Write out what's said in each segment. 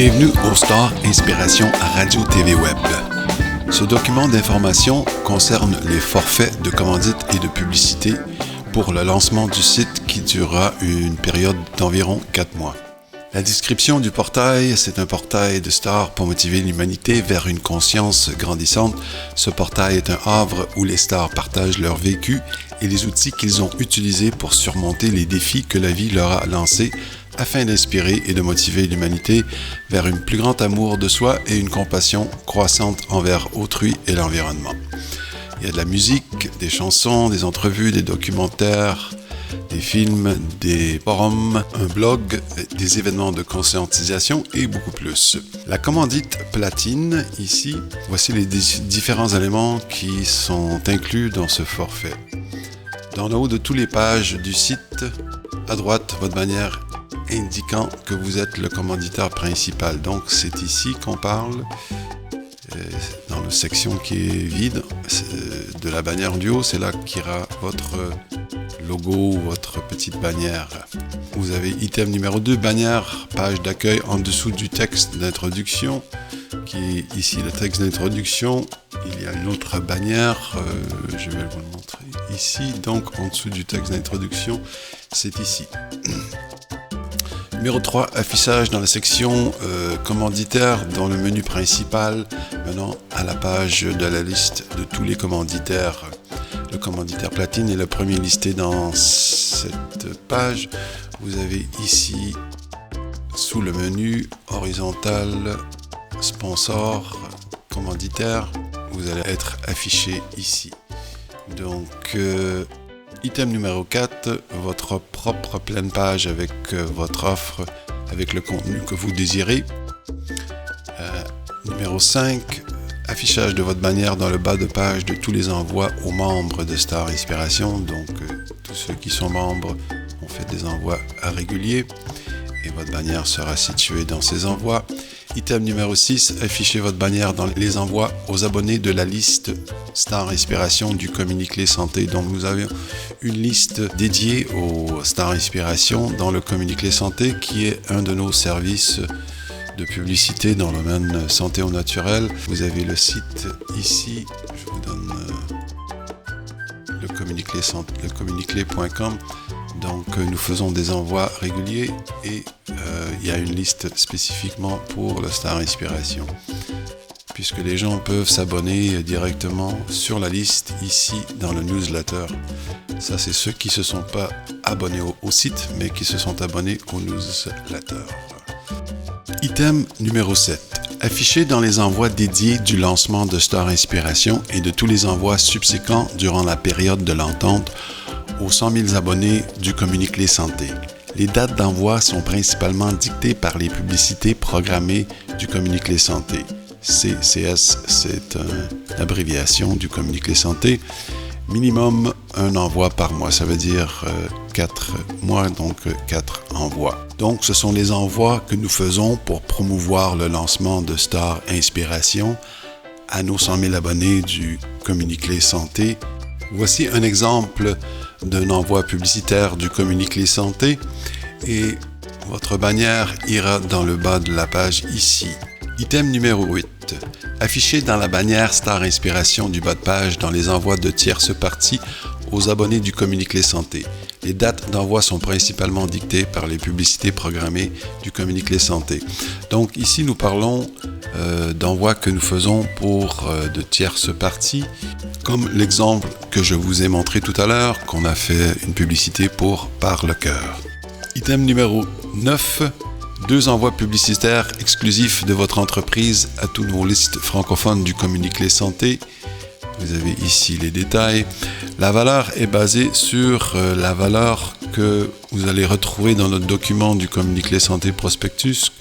Bienvenue au Star Inspiration à Radio TV Web. Ce document d'information concerne les forfaits de commandite et de publicité pour le lancement du site qui durera une période d'environ 4 mois. La description du portail, c'est un portail de stars pour motiver l'humanité vers une conscience grandissante. Ce portail est un havre où les stars partagent leur vécu et les outils qu'ils ont utilisés pour surmonter les défis que la vie leur a lancés afin d'inspirer et de motiver l'humanité vers un plus grand amour de soi et une compassion croissante envers autrui et l'environnement. Il y a de la musique, des chansons, des entrevues, des documentaires, des films, des forums, un blog, des événements de conscientisation et beaucoup plus. La commandite platine, ici, voici les différents éléments qui sont inclus dans ce forfait. Dans le haut de toutes les pages du site, à droite, votre bannière indiquant que vous êtes le commanditaire principal. Donc, c'est ici qu'on parle, dans la section qui est vide, de la bannière du haut, c'est là qu'ira votre logo, votre petite bannière. Vous avez item numéro 2, bannière, page d'accueil en dessous du texte d'introduction, qui est ici le texte d'introduction. Il y a une autre bannière, je vais vous le montrer ici, donc en dessous du texte d'introduction, c'est ici. Numéro 3, affichage dans la section commanditaire dans le menu principal, menant à la page de la liste de tous les commanditaires. Le commanditaire platine est le premier listé dans cette page. Vous avez ici, sous le menu horizontal, sponsor, commanditaire, vous allez être affiché ici. Donc, item numéro 4, votre propre pleine page avec votre offre, avec le contenu que vous désirez. Numéro 5, affichage de votre bannière dans le bas de page de tous les envois aux membres de Star Inspiration. Donc, tous ceux qui sont membres ont fait des envois réguliers et votre bannière sera située dans ces envois. Item numéro 6, affichez votre bannière dans les envois aux abonnés de la liste Star Inspiration du Communiqué Santé. Donc, nous avons une liste dédiée au Star Inspiration dans le Communiqué Santé qui est un de nos services de publicité dans le domaine santé au naturel. Vous avez le site ici, je vous donne le communiqué.com. Donc, nous faisons des envois réguliers et il y a une liste spécifiquement pour le Star Inspiration. Puisque les gens peuvent s'abonner directement sur la liste ici dans le newsletter. Ça, c'est ceux qui ne se sont pas abonnés au site, mais qui se sont abonnés au newsletter. Item numéro 7. Affiché dans les envois dédiés du lancement de Star Inspiration et de tous les envois subséquents durant la période de l'entente aux 100 000 abonnés du Communiqué Santé. Les dates d'envoi sont principalement dictées par les publicités programmées du Communiqué Santé. CCS, c'est une abréviation du Communiqué Santé. Minimum un envoi par mois, ça veut dire 4 mois, donc 4 envois. Donc, ce sont les envois que nous faisons pour promouvoir le lancement de Star Inspiration à nos 100 000 abonnés du Communiqué Santé. Voici un exemple d'un envoi publicitaire du Communiqué Santé et votre bannière ira dans le bas de la page ici. Item numéro 8. Affiché dans la bannière Star Inspiration du bas de page dans les envois de tierces parties aux abonnés du Communiqué Santé. Les dates d'envoi sont principalement dictées par les publicités programmées du Communiqué Santé. Donc ici, nous parlons d'envois que nous faisons pour de tierces parties, comme l'exemple que je vous ai montré tout à l'heure, qu'on a fait une publicité pour Par le Cœur. Item numéro 9. 2 envois publicitaires exclusifs de votre entreprise à tous nos listes francophones du Communiqué Santé. Vous avez ici les détails. La valeur est basée sur la valeur que vous allez retrouver dans notre document du Communiqué Santé Prospectus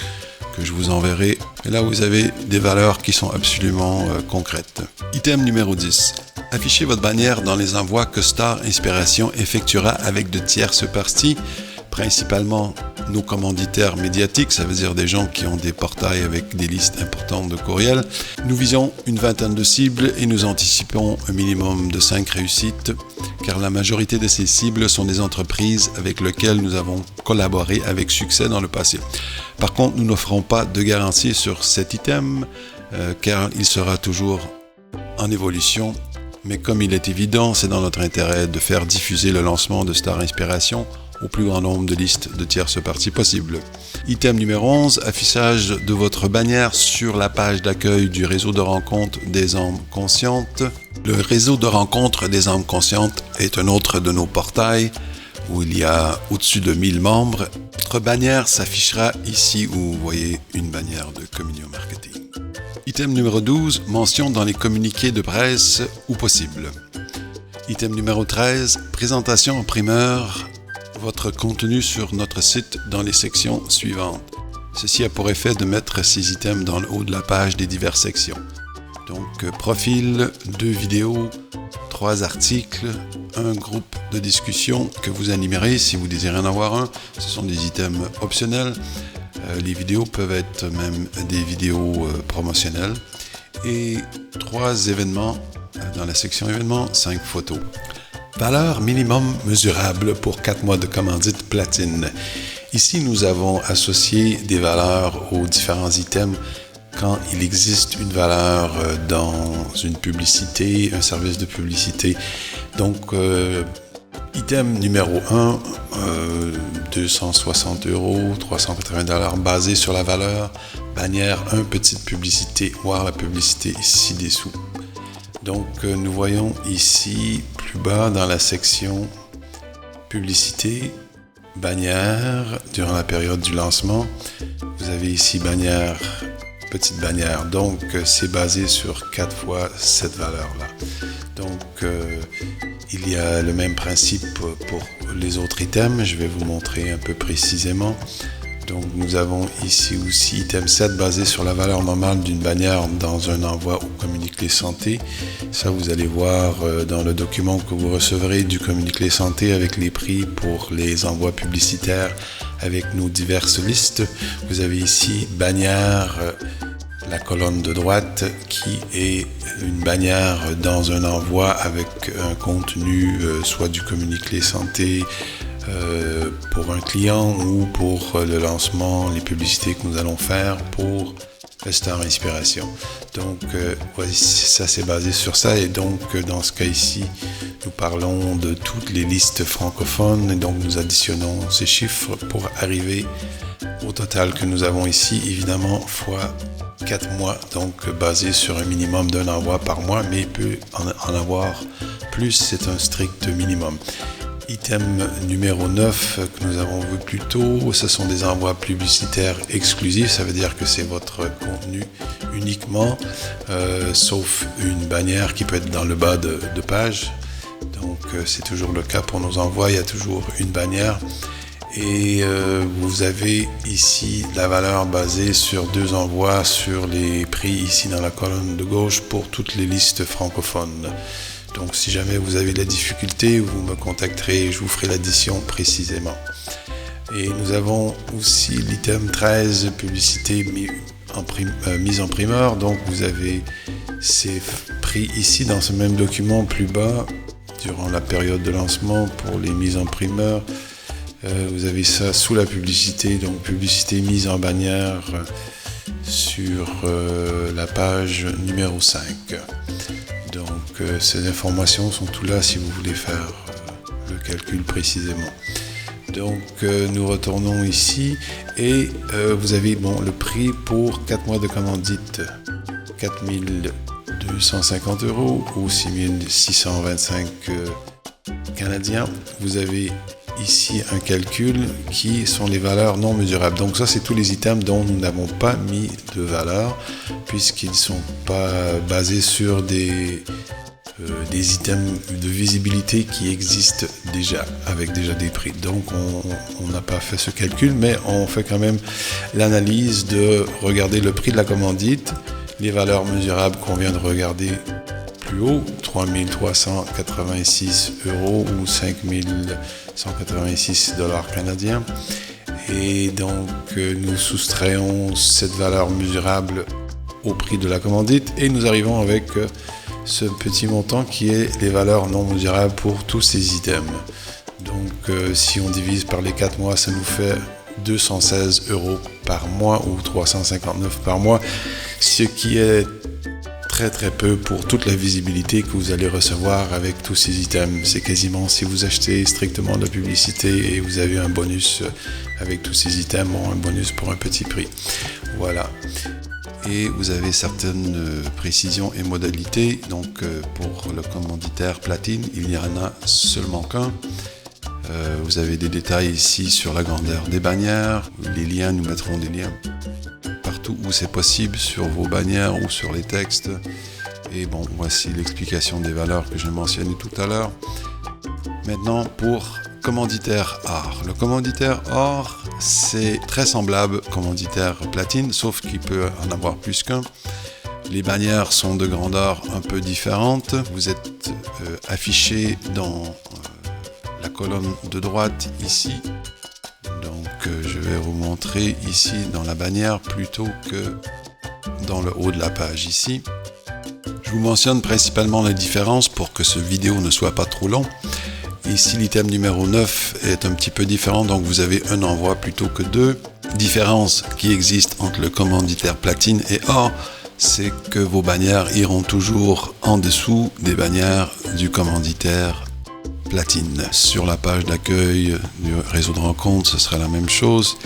que je vous enverrai. Et là, vous avez des valeurs qui sont absolument concrètes. Item numéro 10. Affichez votre bannière dans les envois que Star Inspiration effectuera avec de tierces parties, principalement nos commanditaires médiatiques, ça veut dire des gens qui ont des portails avec des listes importantes de courriels. Nous visons une vingtaine de cibles et nous anticipons un minimum de 5 réussites car la majorité de ces cibles sont des entreprises avec lesquelles nous avons collaboré avec succès dans le passé. Par contre, nous n'offrons pas de garantie sur cet item, car il sera toujours en évolution. Mais comme il est évident, c'est dans notre intérêt de faire diffuser le lancement de Star Inspiration au plus grand nombre de listes de tierces parties possible. Item numéro 11, affichage de votre bannière sur la page d'accueil du réseau de rencontres des âmes conscientes. Le réseau de rencontres des âmes conscientes est un autre de nos portails où il y a au-dessus de 1000 membres. Votre bannière s'affichera ici où vous voyez une bannière de Communion Marketing. Item numéro 12, mention dans les communiqués de presse où possible. Item numéro 13, présentation en primeur, votre contenu sur notre site dans les sections suivantes. Ceci a pour effet de mettre ces items dans le haut de la page des diverses sections. Donc, profil, 2 vidéos, 3 articles, un groupe de discussion que vous animerez si vous désirez en avoir un. Ce sont des items optionnels. Les vidéos peuvent être même des vidéos promotionnelles. Et 3 événements dans la section événements, 5 photos. Valeur minimum mesurable pour 4 mois de commandite platine. Ici, nous avons associé des valeurs aux différents items quand il existe une valeur dans une publicité, un service de publicité. Donc, item numéro 1, 260 €, 380 $ basé sur la valeur. Bannière 1, petite publicité, voir la publicité ici dessous. Donc, nous voyons ici, plus bas dans la section publicité, bannière, durant la période du lancement. Vous avez ici bannière, petite bannière. Donc, c'est basé sur 4 fois cette valeur-là. Donc, il y a le même principe pour les autres items. Je vais vous montrer un peu précisément. Donc, nous avons ici aussi item 7 basé sur la valeur normale d'une bannière dans un envoi au communiqué santé. Ça, vous allez voir dans le document que vous recevrez du communiqué santé avec les prix pour les envois publicitaires avec nos diverses listes. Vous avez ici bannière, la colonne de droite qui est une bannière dans un envoi avec un contenu soit du communiqué santé, pour un client ou pour le lancement, les publicités que nous allons faire pour le Star Inspiration. Donc, voici, ça c'est basé sur ça. Et donc, dans ce cas ici, nous parlons de toutes les listes francophones. Et donc, nous additionnons ces chiffres pour arriver au total que nous avons ici, évidemment, fois 4 mois. Donc, basé sur un minimum d'un envoi par mois, mais il peut en avoir plus, c'est un strict minimum. Item numéro 9 que nous avons vu plus tôt, ce sont des envois publicitaires exclusifs. Ça veut dire que c'est votre contenu uniquement, sauf une bannière qui peut être dans le bas de page. Donc, c'est toujours le cas pour nos envois. Il y a toujours une bannière. Et vous avez ici la valeur basée sur 2 envois sur les prix ici dans la colonne de gauche pour toutes les listes francophones. Donc, si jamais vous avez de la difficulté, vous me contacterez et je vous ferai l'addition précisément. Et nous avons aussi l'item 13, publicité mise en primeur. Donc, vous avez ces prix ici dans ce même document plus bas, durant la période de lancement pour les mises en primeur. Vous avez ça sous la publicité, donc publicité mise en bannière sur la page numéro 5. Donc, ces informations sont tout là si vous voulez faire le calcul précisément. Donc, nous retournons ici et vous avez le prix pour 4 mois de commandite, 4 250 € ou 6 625 canadiens. Vous avez ici un calcul qui sont les valeurs non mesurables. Donc ça, c'est tous les items dont nous n'avons pas mis de valeur puisqu'ils ne sont pas basés sur des items de visibilité qui existent déjà, avec déjà des prix. Donc on n'a pas fait ce calcul, mais on fait quand même l'analyse de regarder le prix de la commandite, les valeurs mesurables qu'on vient de regarder plus haut, 3 386 € ou 5 186 $ canadiens. Et donc, nous soustrayons cette valeur mesurable au prix de la commandite et nous arrivons avec ce petit montant qui est les valeurs non mesurables pour tous ces items. Donc si on divise par les 4 mois, ça nous fait 216 € par mois ou 359 par mois, ce qui est très peu pour toute la visibilité que vous allez recevoir avec tous ces items. C'est quasiment, si vous achetez strictement de la publicité et vous avez un bonus avec tous ces items, un bonus pour un petit prix. Voilà. Et vous avez certaines précisions et modalités. Donc pour le commanditaire platine, il n'y en a seulement qu'un. Vous avez des détails ici sur la grandeur des bannières. Les liens, nous mettrons des liens partout où c'est possible sur vos bannières ou sur les textes. Et bon, voici l'explication des valeurs que j'ai mentionnées tout à l'heure. Maintenant, pour commanditaire or. Le commanditaire or, c'est très semblable au commanditaire platine, sauf qu'il peut en avoir plus qu'un. Les bannières sont de grandeur un peu différentes. Vous êtes affiché dans la colonne de droite ici. Donc je vais vous montrer ici dans la bannière plutôt que dans le haut de la page ici. Je vous mentionne principalement les différences pour que ce vidéo ne soit pas trop long. Ici l'item numéro 9 est un petit peu différent, donc vous avez un envoi plutôt que deux. Différence qui existe entre le commanditaire platine et or, c'est que vos bannières iront toujours en dessous des bannières du commanditaire platine. Sur la page d'accueil du réseau de rencontres, ce sera la même chose.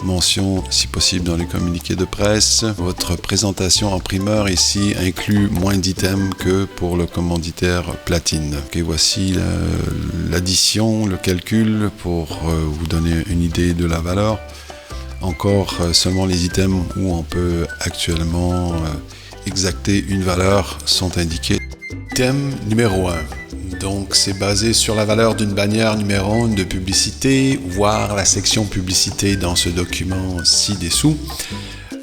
Mention, si possible, dans les communiqués de presse. Votre présentation en primeur ici inclut moins d'items que pour le commanditaire platine. Et voici l'addition, le calcul pour vous donner une idée de la valeur. Encore seulement les items où on peut actuellement exacter une valeur sont indiqués. Item numéro 1. Donc, c'est basé sur la valeur d'une bannière numéro 1 de publicité, voir la section publicité dans ce document ci-dessous.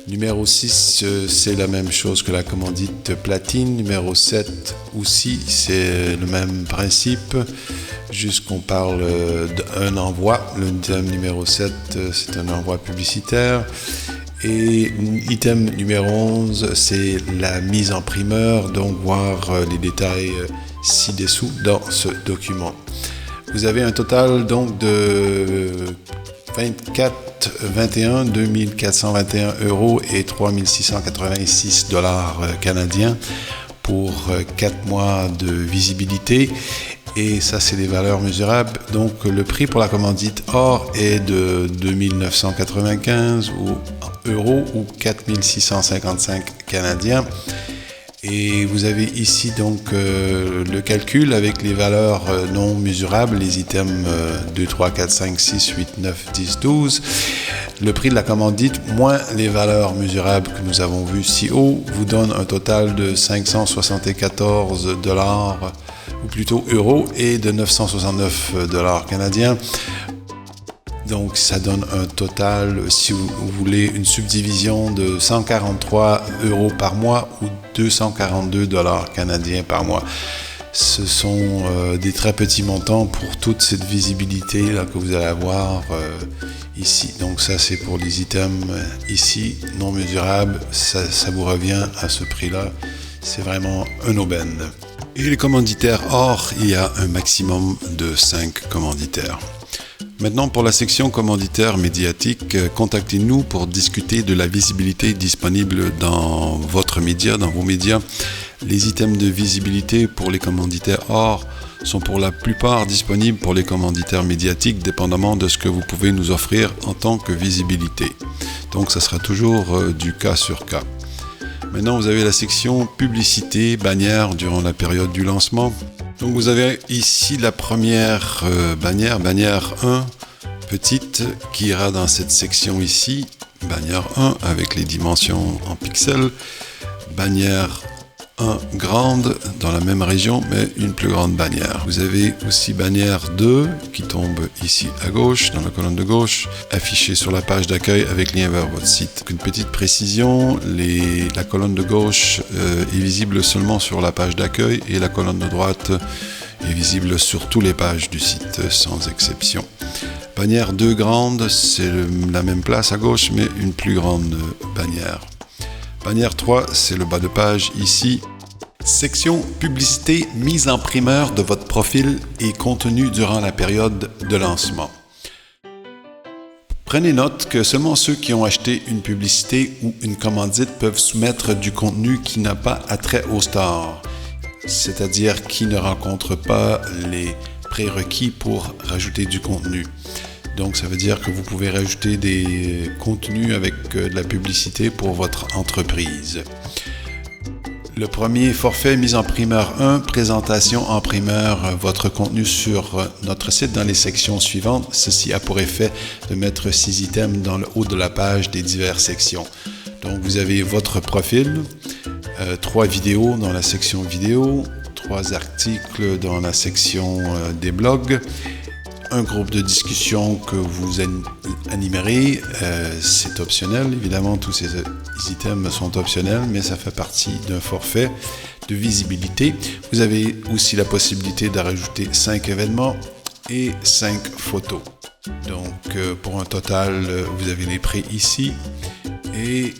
Numéro 6, c'est la même chose que la commandite platine. Numéro 7 aussi, c'est le même principe, juste qu'on parle d'un envoi. L'item numéro 7, c'est un envoi publicitaire. Et item numéro 11, c'est la mise en primeur, donc voir les détails ci-dessous dans ce document. Vous avez un total donc de 2421 € et 3686 $ canadiens pour 4 mois de visibilité. Et ça, c'est les valeurs mesurables. Donc, le prix pour la commandite or est de 2995 € ou 4655 canadiens. Et vous avez ici donc le calcul avec les valeurs non mesurables, les items 2, 3, 4, 5, 6, 8, 9, 10, 12. Le prix de la commandite moins les valeurs mesurables que nous avons vues si haut vous donne un total de 574 $, ou plutôt euros, et de 969 $ canadiens. Donc, ça donne un total, si vous voulez, une subdivision de 143 € par mois ou 242 $ canadiens par mois. Ce sont des très petits montants pour toute cette visibilité là que vous allez avoir ici. Donc, ça, c'est pour les items ici, non mesurables. Ça vous revient à ce prix-là. C'est vraiment un aubaine. Et les commanditaires or, il y a un maximum de 5 commanditaires. Maintenant, pour la section commanditaire médiatique, contactez-nous pour discuter de la visibilité disponible dans votre média, dans vos médias. Les items de visibilité pour les commanditaires or sont pour la plupart disponibles pour les commanditaires médiatiques, dépendamment de ce que vous pouvez nous offrir en tant que visibilité. Donc, ça sera toujours du cas sur cas. Maintenant, vous avez la section publicité, bannière durant la période du lancement. Donc vous avez ici la première bannière 1, petite, qui ira dans cette section ici, bannière 1 avec les dimensions en pixels, bannière 1 grande dans la même région mais une plus grande bannière. Vous avez aussi bannière 2 qui tombe ici à gauche, dans la colonne de gauche, affichée sur la page d'accueil avec lien vers votre site. Une petite précision, la colonne de gauche est visible seulement sur la page d'accueil et la colonne de droite est visible sur toutes les pages du site sans exception. Bannière 2 grande, c'est la même place à gauche mais une plus grande bannière. Bannière 3, c'est le bas de page ici. Section publicité mise en primeur de votre profil et contenu durant la période de lancement. Prenez note que seulement ceux qui ont acheté une publicité ou une commandite peuvent soumettre du contenu qui n'a pas attrait au star, c'est-à-dire qui ne rencontre pas les prérequis pour rajouter du contenu. Donc, ça veut dire que vous pouvez rajouter des contenus avec de la publicité pour votre entreprise. Le premier forfait mise en primeur 1, présentation en primeur, votre contenu sur notre site dans les sections suivantes. Ceci a pour effet de mettre 6 items dans le haut de la page des diverses sections. Donc, vous avez votre profil, 3 vidéos dans la section vidéo, 3 articles dans la section des blogs, un groupe de discussion que vous animerez, c'est optionnel. Évidemment, tous ces items sont optionnels, mais ça fait partie d'un forfait de visibilité. Vous avez aussi la possibilité de rajouter 5 événements et 5 photos. Donc, pour un total, vous avez les prix ici et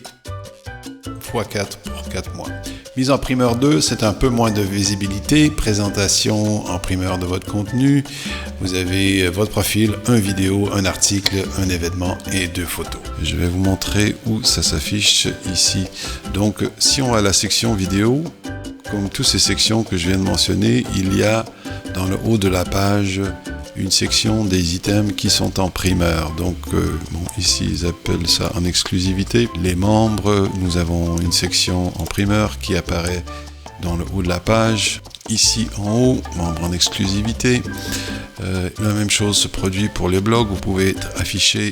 x4 pour 4 mois. Mise en primeur 2, c'est un peu moins de visibilité. Présentation en primeur de votre contenu. Vous avez votre profil, un vidéo, un article, un événement et 2 photos. Je vais vous montrer où ça s'affiche ici. Donc, si on va à la section vidéo, comme toutes ces sections que je viens de mentionner, il y a dans le haut de la page une section des items qui sont en primeur. Donc, ici, ils appellent ça en exclusivité. Les membres, nous avons une section en primeur qui apparaît dans le haut de la page. Ici, en haut, membres en exclusivité. La même chose se produit pour les blogs. Vous pouvez afficher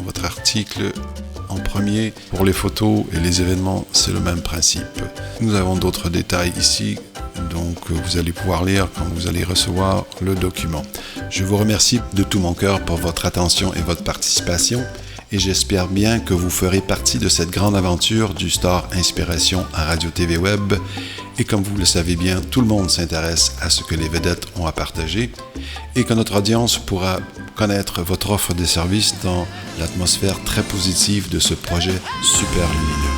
votre article en premier. Pour les photos et les événements, c'est le même principe. Nous avons d'autres détails ici. Donc, vous allez pouvoir lire quand vous allez recevoir le document. Je vous remercie de tout mon cœur pour votre attention et votre participation et j'espère bien que vous ferez partie de cette grande aventure du Star Inspiration à Radio-TV Web. Et comme vous le savez bien, tout le monde s'intéresse à ce que les vedettes ont à partager et que notre audience pourra connaître votre offre de service dans l'atmosphère très positive de ce projet super lumineux.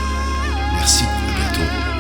Merci, à bientôt.